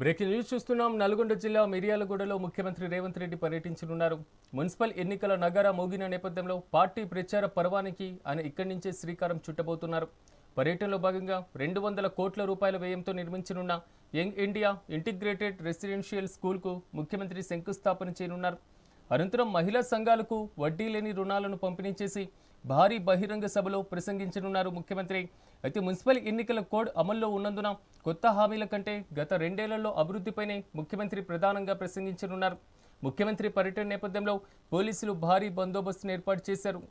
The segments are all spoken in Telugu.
బ్రేకింగ్ న్యూస్ చూస్తున్నాం. నల్గొండ జిల్లా మిర్యాలగూడలో ముఖ్యమంత్రి రేవంత్ రెడ్డి పర్యటించనున్నారు. మున్సిపల్ ఎన్నికల నగారా మోగిన నేపథ్యంలో పార్టీ ప్రచార పర్వానికి ఆయన ఇక్కడి నుంచే శ్రీకారం చుట్టబోతున్నారు. పర్యటనలో భాగంగా 200 కోట్ల రూపాయల వ్యయంతో నిర్మించనున్న యంగ్ ఇండియా ఇంటిగ్రేటెడ్ రెసిడెన్షియల్ స్కూల్కు ముఖ్యమంత్రి శంకుస్థాపన చేయనున్నారు. అనంతరం మహిళా సంఘాలకు వడ్డీ లేని రుణాలను పంపిణీ చేసి భారీ బహిరంగ సభలో ప్రసంగించనున్నారు ముఖ్యమంత్రి. అయితే మున్సిపల్ ఎన్నికల కోడ్ అమల్లో ఉన్నందున కొత్త హామీల కంటే గత 2 ఏళ్లలో అభివృద్ధిపైనే ముఖ్యమంత్రి ప్రధానంగా ప్రసంగించనున్నారు. ముఖ్యమంత్రి పర్యటన నేపథ్యంలో పోలీసులు భారీ బందోబస్తును ఏర్పాటు చేశారు.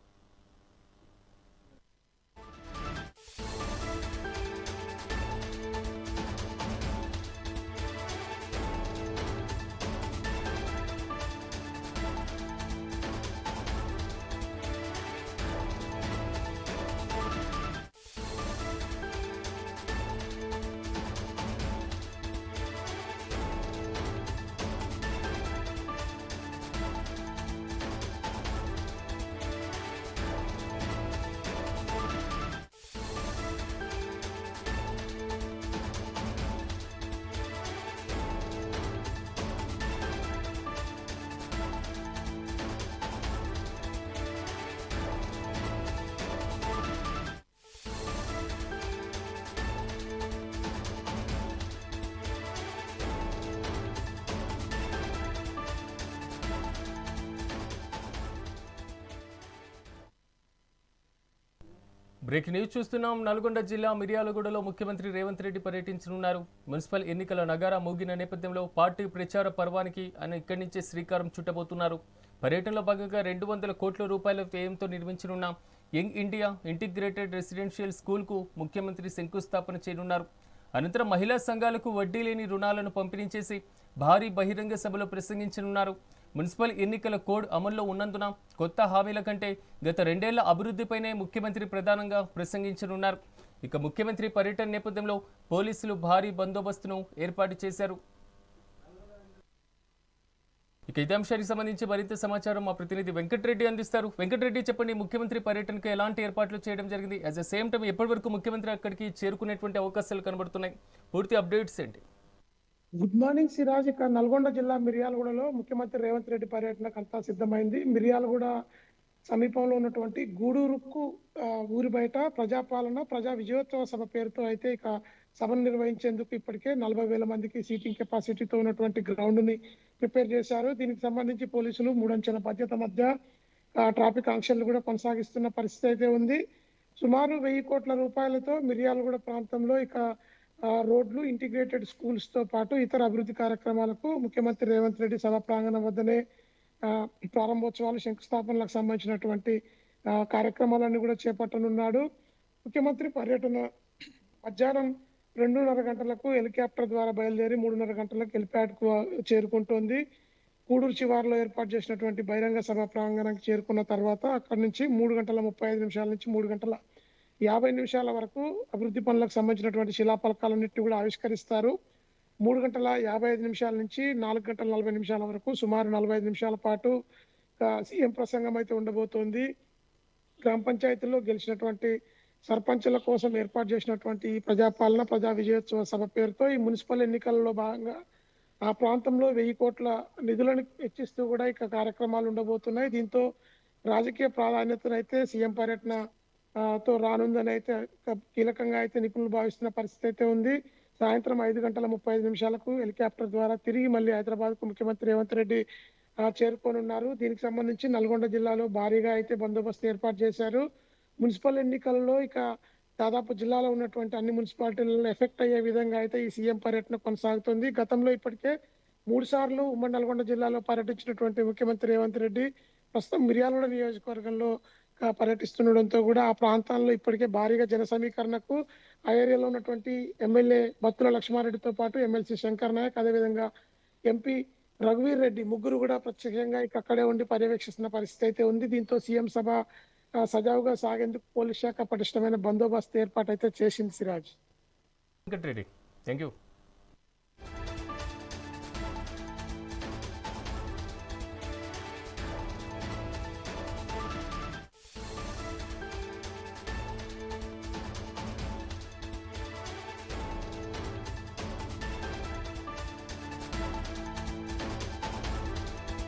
బ్రేకింగ్ న్యూస్ చూస్తున్నాం. నల్గొండ జిల్లా మిర్యాలగూడలో ముఖ్యమంత్రి రేవంత్ రెడ్డి పర్యటించనున్నారు. మున్సిపల్ ఎన్నికల నగారా మోగిన నేపథ్యంలో పార్టీ ప్రచార పర్వానికి ఆయన ఇక్కడి నుంచే శ్రీకారం చుట్టబోతున్నారు. పర్యటనలో భాగంగా 200 కోట్ల రూపాయల వ్యయంతో నిర్మించనున్న యంగ్ ఇండియా ఇంటిగ్రేటెడ్ రెసిడెన్షియల్ స్కూల్కు ముఖ్యమంత్రి శంకుస్థాపన చేయనున్నారు. అనంతరం మహిళా సంఘాలకు వడ్డీ లేని రుణాలను పంపిణీ చేసి భారీ బహిరంగ సభలో ప్రసంగించనున్నారు. మున్సిపల్ ఎన్నికల కోడ్ అమల్లో ఉన్నందున కొత్త హామీల కంటే గత 2 ఏళ్ల అభివృద్ధిపైనే ముఖ్యమంత్రి ప్రధానంగా ప్రసంగించనున్నారు. ఇక ముఖ్యమంత్రి పర్యటన నేపథ్యంలో పోలీసులు భారీ బందోబస్తును ఏర్పాటు చేశారు. ఇక ఇదే అంశానికి సంబంధించి మరింత సమాచారం మా ప్రతినిధి వెంకటరెడ్డి అందిస్తారు. వెంకటరెడ్డి, చెప్పండి, ముఖ్యమంత్రి పర్యటనకు ఎలాంటి ఏర్పాట్లు చేయడం జరిగింది? అట్ ద సేమ్ టైం ఎప్పటి వరకు ముఖ్యమంత్రి అక్కడికి చేరుకునేటువంటి అవకాశాలు కనబడుతున్నాయి? పూర్తి అప్డేట్స్ ఏంటి? Good morning Siraj. ఇక నల్గొండ జిల్లా మిర్యాలగూడలో ముఖ్యమంత్రి రేవంత్ రెడ్డి పర్యటనకు అంతా సిద్ధమైంది. మిర్యాలగూడ సమీపంలో ఉన్నటువంటి గూడూరుకు ఊరి బయట ప్రజాపాలన ప్రజా విజయోత్సవ సభ పేరుతో అయితే ఇక సభను నిర్వహించేందుకు ఇప్పటికే 40,000 మందికి సీటింగ్ కెపాసిటీతో ఉన్నటువంటి గ్రౌండ్ ని ప్రిపేర్ చేశారు. దీనికి సంబంధించి పోలీసులు 3 అంచెల భద్రత మధ్య ట్రాఫిక్ ఆంక్షలు కూడా కొనసాగిస్తున్న పరిస్థితి అయితే ఉంది. సుమారు 1000 కోట్ల రూపాయలతో మిర్యాలగూడ ప్రాంతంలో ఇక రోడ్లు, ఇంటిగ్రేటెడ్ స్కూల్స్ తో పాటు ఇతర అభివృద్ధి కార్యక్రమాలకు ముఖ్యమంత్రి రేవంత్ రెడ్డి సభా ప్రాంగణం వద్దనే ప్రారంభోత్సవాలు, శంకుస్థాపనలకు సంబంధించినటువంటి కార్యక్రమాలన్నీ కూడా చేపట్టనున్నాడు. ముఖ్యమంత్రి పర్యటన మధ్యాహ్నం 2:30 గంటలకు హెలికాప్టర్ ద్వారా బయలుదేరి 3:30 గంటలకు హెలిప్యాడ్ కు చేరుకుంటోంది. కూడూరు శివారులో ఏర్పాటు చేసినటువంటి బహిరంగ సభ ప్రాంగణానికి చేరుకున్న తర్వాత అక్కడి నుంచి 3:35 నిమిషాల నుంచి 3:50 వరకు అభివృద్ధి పనులకు సంబంధించినటువంటి శిలాఫలకాలన్నింటినీ కూడా ఆవిష్కరిస్తారు. 3:55 నుంచి 4:40 వరకు సుమారు 45 నిమిషాల పాటు సీఎం ప్రసంగం అయితే ఉండబోతోంది. గ్రామ పంచాయతీల్లో గెలిచినటువంటి సర్పంచుల కోసం ఏర్పాటు చేసినటువంటి ప్రజాపాలన ప్రజా విజయోత్సవ సభ పేరుతో ఈ మున్సిపల్ ఎన్నికల్లో భాగంగా ఆ ప్రాంతంలో 1000 కోట్ల నిధులను వెచ్చిస్తూ కూడా ఇక కార్యక్రమాలు ఉండబోతున్నాయి. దీంతో రాజకీయ ప్రాధాన్యతనైతే సీఎం పర్యటన తో రానుందని అయితే కీలకంగా అయితే నిపుణులు భావిస్తున్న పరిస్థితి అయితే ఉంది. సాయంత్రం 5:35 హెలికాప్టర్ ద్వారా తిరిగి మళ్ళీ హైదరాబాద్ కు ముఖ్యమంత్రి రేవంత్ రెడ్డి చేరుకోనున్నారు. దీనికి సంబంధించి నల్గొండ జిల్లాలో భారీగా అయితే బందోబస్తు ఏర్పాటు చేశారు. మున్సిపల్ ఎన్నికల్లో ఇక దాదాపు జిల్లాలో ఉన్నటువంటి అన్ని మున్సిపాలిటీలలో ఎఫెక్ట్ అయ్యే విధంగా అయితే ఈ సీఎం పర్యటన కొనసాగుతుంది. గతంలో ఇప్పటికే 3 సార్లు ఉమ్మడి నల్గొండ జిల్లాలో పర్యటించినటువంటి ముఖ్యమంత్రి రేవంత్ రెడ్డి ప్రస్తుతం మిర్యాలగూడ నియోజకవర్గంలో పర్యటిస్తుండడంతో కూడా ఆ ప్రాంతాల్లో ఇప్పటికే భారీగా జన సమీకరణకు ఆ ఏరియాలో ఉన్నటువంటి ఎమ్మెల్యే బత్తుల లక్ష్మారెడ్డితో పాటు ఎమ్మెల్సీ శంకర్ నాయక్, అదేవిధంగా ఎంపీ రఘువీర్ రెడ్డి ముగ్గురు కూడా ప్రత్యేకంగా అక్కడే ఉండి పర్యవేక్షిస్తున్న పరిస్థితి అయితే ఉంది. దీంతో సీఎం సభ సజావుగా సాగేందుకు పోలీస్ శాఖ పటిష్టమైన బందోబస్తు ఏర్పాటు అయితే చేసింది. సిరాజ్. Venkatreddy, thank you.